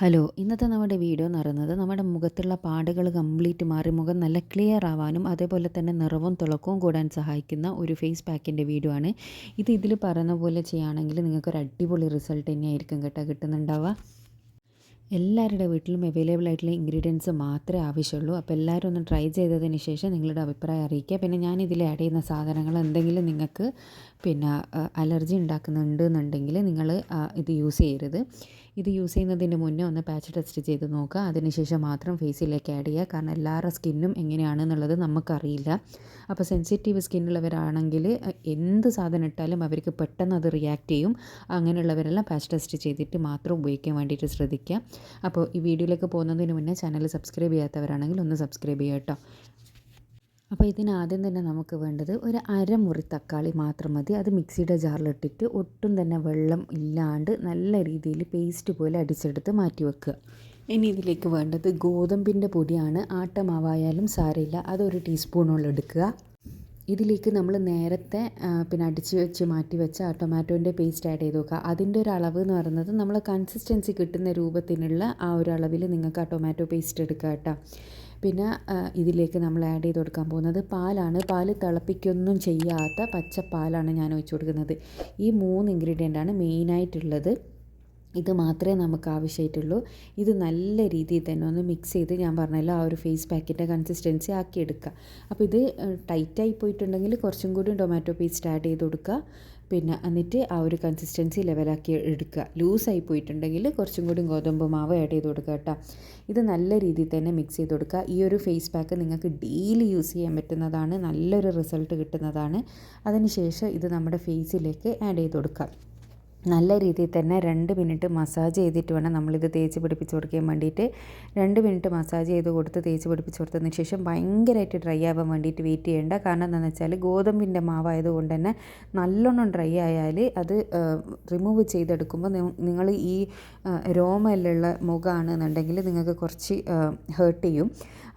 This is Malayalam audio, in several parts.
ഹലോ, ഇന്നത്തെ നമ്മുടെ വീഡിയോ എന്ന് പറയുന്നത് നമ്മുടെ മുഖത്തുള്ള പാടുകൾ കംപ്ലീറ്റ് മാറി മുഖം നല്ല ക്ലിയർ ആവാനും അതേപോലെ തന്നെ നിറവും തിളക്കവും കൂടാൻ സഹായിക്കുന്ന ഒരു ഫേസ് പാക്കിൻ്റെ വീഡിയോ ആണ്. ഇതിൽ പറയുന്ന പോലെ ചെയ്യുകയാണെങ്കിൽ നിങ്ങൾക്കൊരു അടിപൊളി റിസൾട്ട് തന്നെയായിരിക്കും കേട്ടോ കിട്ടുന്നുണ്ടാവുക. എല്ലാവരുടെ വീട്ടിലും അവൈലബിൾ ആയിട്ടുള്ള ഇൻഗ്രീഡിയൻസ് മാത്രമേ ആവശ്യമുള്ളൂ. അപ്പോൾ എല്ലാവരും ഒന്ന് ട്രൈ ചെയ്തതിന് ശേഷം നിങ്ങളുടെ അഭിപ്രായം അറിയിക്കുക. പിന്നെ ഞാൻ ഇതിൽ ആഡ് ചെയ്യുന്ന സാധനങ്ങൾ എന്തെങ്കിലും നിങ്ങൾക്ക് അലർജി ഉണ്ടാക്കുന്നുണ്ട് എന്നുണ്ടെങ്കിൽ നിങ്ങൾ ഇത് യൂസ് ചെയ്യരുത്. ഇത് യൂസ് ചെയ്യുന്നതിന് മുന്നേ ഒന്ന് പാച്ച് ടെസ്റ്റ് ചെയ്ത് നോക്കുക. അതിനുശേഷം മാത്രം ഫേസിലേക്ക് ആഡ് ചെയ്യുക. കാരണം എല്ലാവരുടെ സ്കിന്നും എങ്ങനെയാണെന്നുള്ളത് നമുക്കറിയില്ല. അപ്പോൾ സെൻസിറ്റീവ് സ്കിന്നുള്ളവരാണെങ്കിൽ എന്ത് സാധനം ഇട്ടാലും അവർക്ക് പെട്ടെന്ന് അത് റിയാക്ട് ചെയ്യും. അങ്ങനെയുള്ളവരെല്ലാം പാച്ച് ടെസ്റ്റ് ചെയ്തിട്ട് മാത്രം ഉപയോഗിക്കാൻ വേണ്ടിയിട്ട് ശ്രദ്ധിക്കുക. അപ്പോൾ ഈ വീഡിയോയിലേക്ക് പോകുന്നതിന് മുന്നേ ചാനൽ സബ്സ്ക്രൈബ് ചെയ്യാത്തവരാണെങ്കിൽ ഒന്ന് സബ്സ്ക്രൈബ് ചെയ്യുക കേട്ടോ. അപ്പോൾ ഇതിനാദ്യം തന്നെ നമുക്ക് വേണ്ടത് ഒരു അരമുറി തക്കാളി മാത്രം മതി. അത് മിക്സിയുടെ ജാറിലിട്ടിട്ട് ഒട്ടും തന്നെ വെള്ളം ഇല്ലാണ്ട് നല്ല രീതിയിൽ പേസ്റ്റ് പോലെ അടിച്ചെടുത്ത് മാറ്റി വെക്കുക. ഇനി ഇതിലേക്ക് വേണ്ടത് ഗോതമ്പിൻ്റെ പൊടിയാണ്. ആട്ടമാവായാലും സാരമില്ല, അതൊരു ടീസ്പൂണോളം എടുക്കുക. ഇതിലേക്ക് നമ്മൾ നേരത്തെ അടിച്ച് വെച്ച് മാറ്റി വെച്ച ടൊമാറ്റോൻ്റെ പേസ്റ്റ് ആഡ് ചെയ്ത് നോക്കുക. അതിൻ്റെ ഒരു അളവ് എന്ന് പറയുന്നത് നമ്മൾ കൺസിസ്റ്റൻസി കിട്ടുന്ന രൂപത്തിനുള്ള ആ ഒരു അളവിൽ നിങ്ങൾക്ക് ആ ടൊമാറ്റോ പേസ്റ്റ് എടുക്കുക കേട്ടോ. പിന്നെ ഇതിലേക്ക് നമ്മൾ ആഡ് ചെയ്ത് കൊടുക്കാൻ പോകുന്നത് പാലാണ്. പാല് തിളപ്പിക്കൊന്നും ചെയ്യാത്ത പച്ചപ്പാലാണ് ഞാൻ ഒഴിച്ച് കൊടുക്കുന്നത്. ഈ 3 ഇൻഗ്രീഡിയൻ്റാണ് മെയിനായിട്ടുള്ളത്. ഇത് മാത്രമേ നമുക്ക് ആവശ്യമായിട്ടുള്ളൂ. ഇത് നല്ല രീതിയിൽ തന്നെ ഒന്ന് മിക്സ് ചെയ്ത് ഞാൻ പറഞ്ഞല്ലോ ആ ഒരു ഫേസ് പാക്കിൻ്റെ കൺസിസ്റ്റൻസി ആക്കിയെടുക്കുക. അപ്പോൾ ഇത് ടൈറ്റായി പോയിട്ടുണ്ടെങ്കിൽ കുറച്ചും കൂടി ടൊമാറ്റോ പേസ്റ്റ് ആഡ് ചെയ്ത് കൊടുക്കുക. എന്നിട്ട് ആ ഒരു കൺസിസ്റ്റൻസി ലെവലാക്കി എടുക്കുക. ലൂസായി പോയിട്ടുണ്ടെങ്കിൽ കുറച്ചും കൂടി ഗോതമ്പ് മാവ് ആഡ് ചെയ്ത് കൊടുക്കുക കേട്ടോ. ഇത് നല്ല രീതിയിൽ തന്നെ മിക്സ് ചെയ്ത് കൊടുക്കുക. ഈ ഒരു ഫേസ് പാക്ക് നിങ്ങൾക്ക് ഡെയിലി യൂസ് ചെയ്യാൻ പറ്റുന്നതാണ്. നല്ലൊരു റിസൾട്ട് കിട്ടുന്നതാണ്. അതിനുശേഷം ഇത് നമ്മുടെ ഫേസിലേക്ക് ആഡ് ചെയ്ത് കൊടുക്കുക. നല്ല രീതിയിൽ തന്നെ 2 മിനിറ്റ് മസാജ് ചെയ്തിട്ട് വേണം നമ്മളിത് തേച്ച് പിടിപ്പിച്ച് കൊടുക്കാൻ വേണ്ടിയിട്ട്. 2 മിനിറ്റ് മസാജ് ചെയ്ത് കൊടുത്ത് തേച്ച് പിടിപ്പിച്ച് കൊടുത്തതിന് ശേഷം ഭയങ്കരമായിട്ട് ഡ്രൈ ആവാൻ വേണ്ടിയിട്ട് വെയിറ്റ് ചെയ്യേണ്ട. കാരണം എന്താണെന്ന് വെച്ചാൽ ഗോതമ്പിൻ്റെ മാവായതുകൊണ്ട് തന്നെ നല്ലോണം ഡ്രൈ ആയാൽ അത് റിമൂവ് ചെയ്തെടുക്കുമ്പോൾ നിങ്ങൾ ഈ രോമയിലുള്ള മുഖമാണെന്നുണ്ടെങ്കിൽ നിങ്ങൾക്ക് കുറച്ച് ഹേർട്ട് ചെയ്യും.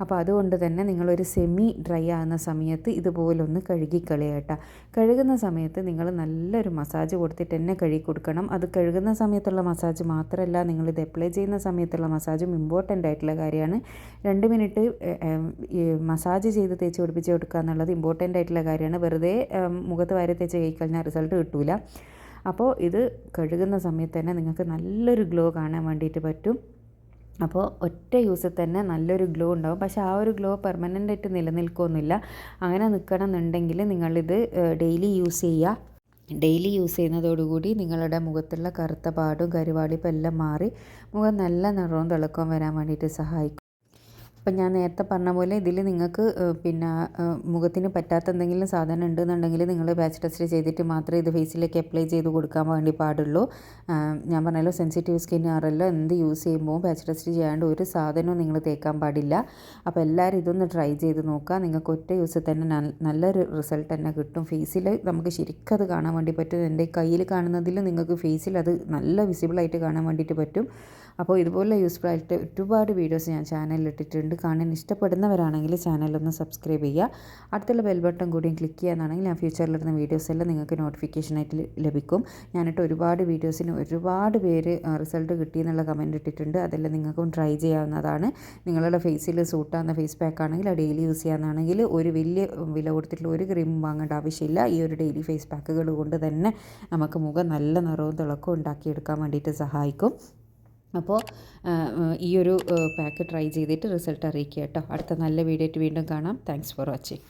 അപ്പോൾ അതുകൊണ്ട് തന്നെ നിങ്ങളൊരു സെമി ഡ്രൈ ആകുന്ന സമയത്ത് ഇതുപോലൊന്ന് കഴുകിക്കളയുക കേട്ടോ. കഴുകുന്ന സമയത്ത് നിങ്ങൾ നല്ലൊരു മസാജ് കൊടുത്തിട്ട് തന്നെ കഴുകി കൊടുക്കണം. അത് കഴുകുന്ന സമയത്തുള്ള മസാജ് മാത്രമല്ല, നിങ്ങളിത് അപ്ലൈ ചെയ്യുന്ന സമയത്തുള്ള മസാജും ഇമ്പോർട്ടൻ്റ് ആയിട്ടുള്ള കാര്യമാണ്. 2 മിനിറ്റ് മസാജ് ചെയ്ത് തേച്ച് പിടിപ്പിച്ച് കൊടുക്കുക എന്നുള്ളത് ഇമ്പോർട്ടൻ്റ് ആയിട്ടുള്ള കാര്യമാണ്. വെറുതെ മുഖത്ത് വാരി തേച്ച് കഴിക്കഴിഞ്ഞാൽ റിസൾട്ട് കിട്ടില്ല. അപ്പോൾ ഇത് കഴുകുന്ന സമയത്ത് തന്നെ നിങ്ങൾക്ക് നല്ലൊരു ഗ്ലോ കാണാൻ വേണ്ടിയിട്ട് പറ്റും. അപ്പോൾ ഒറ്റ യൂസിൽ തന്നെ നല്ലൊരു ഗ്ലോ ഉണ്ടാവും. പക്ഷേ ആ ഒരു ഗ്ലോ പെർമനൻ്റായിട്ട് നിലനിൽക്കുകയൊന്നുമില്ല. അങ്ങനെ നിൽക്കണം എന്നുണ്ടെങ്കിൽ നിങ്ങളിത് ഡെയിലി യൂസ് ചെയ്യുക. ഡെയിലി യൂസ് ചെയ്യുന്നതോടുകൂടി നിങ്ങളുടെ മുഖത്തുള്ള കറുത്ത പാടും കരുവാളിപ്പും എല്ലാം മാറി മുഖം നല്ല നിറവും തിളക്കവും വരാൻ വേണ്ടിയിട്ട് സഹായിക്കും. അപ്പം ഞാൻ നേരത്തെ പറഞ്ഞ പോലെ ഇതിൽ നിങ്ങൾക്ക് മുഖത്തിന് പറ്റാത്ത എന്തെങ്കിലും സാധനം ഉണ്ടെന്നുണ്ടെങ്കിൽ നിങ്ങൾ പാച്ച് ടെസ്റ്റ് ചെയ്തിട്ട് മാത്രമേ ഇത് ഫേസിലേക്ക് അപ്ലൈ ചെയ്ത് കൊടുക്കാൻ വേണ്ടി പാടുള്ളൂ. ഞാൻ പറഞ്ഞല്ലോ സെൻസിറ്റീവ് സ്കിൻ ആണല്ലോ, എന്ത് യൂസ് ചെയ്യുമ്പോൾ പാച്ച് ടെസ്റ്റ് ചെയ്യാണ്ട് ഒരു സാധനവും നിങ്ങൾ തേക്കാൻ പാടില്ല. അപ്പോൾ എല്ലാവരും ഇതൊന്ന് ട്രൈ ചെയ്ത് നോക്കുക. നിങ്ങൾക്ക് ഒറ്റ യൂസിൽ തന്നെ നല്ലൊരു റിസൾട്ട് തന്നെ കിട്ടും. ഫേസിൽ നമുക്ക് ശരിക്കും അത് കാണാൻ വേണ്ടി പറ്റും. എൻ്റെ കയ്യിൽ കാണുന്നതിൽ നിങ്ങൾക്ക് ഫേസിൽ അത് നല്ല വിസിബിളായിട്ട് കാണാൻ വേണ്ടിയിട്ട് പറ്റും. അപ്പോൾ ഇതുപോലെ യൂസ്ഫുൾ ആയിട്ട് ഒരുപാട് വീഡിയോസ് ഞാൻ ചാനലിൽ ഇട്ടിട്ടുണ്ട്. കാണാൻ ഇഷ്ടപ്പെടുന്നവരാണെങ്കിൽ ചാനലൊന്ന് സബ്സ്ക്രൈബ് ചെയ്യുക. അടുത്തുള്ള ബെൽ ബട്ടൺ കൂടിയും ക്ലിക്ക് ചെയ്യാന്നാണെങ്കിൽ ഞാൻ ഫ്യൂച്ചറിലിടുന്ന വീഡിയോസ് എല്ലാം നിങ്ങൾക്ക് നോട്ടിഫിക്കേഷനായിട്ട് ലഭിക്കും. ഞാനിട്ട് ഒരുപാട് വീഡിയോസിന് ഒരുപാട് പേര് റിസൾട്ട് കിട്ടിയെന്നുള്ള കമൻറ്റ് ഇട്ടിട്ടുണ്ട്. അതെല്ലാം നിങ്ങൾക്കും ട്രൈ ചെയ്യാവുന്നതാണ്. നിങ്ങളുടെ ഫേസിൽ സൂട്ടാകുന്ന ഫേസ് പാക്ക് ആണെങ്കിൽ ഡെയിലി യൂസ് ചെയ്യാമെന്നാണെങ്കിൽ ഒരു വലിയ വില കൊടുത്തിട്ടുള്ള ഒരു ക്രീമും വാങ്ങേണ്ട ആവശ്യമില്ല. ഈ ഒരു ഡെയിലി ഫേസ് പാക്കുകൾ കൊണ്ട് തന്നെ നമുക്ക് മുഖം നല്ല നിറവും തിളക്കവും ഉണ്ടാക്കിയെടുക്കാൻ വേണ്ടിയിട്ട് സഹായിക്കും. അപ്പോൾ ഈ ഒരു പാക്ക് ട്രൈ ചെയ്തിട്ട് റിസൾട്ട് അറിയിക്കുക കേട്ടോ. അടുത്ത നല്ല വീഡിയോ ആയിട്ട് വീണ്ടും കാണാം. Thanks for watching.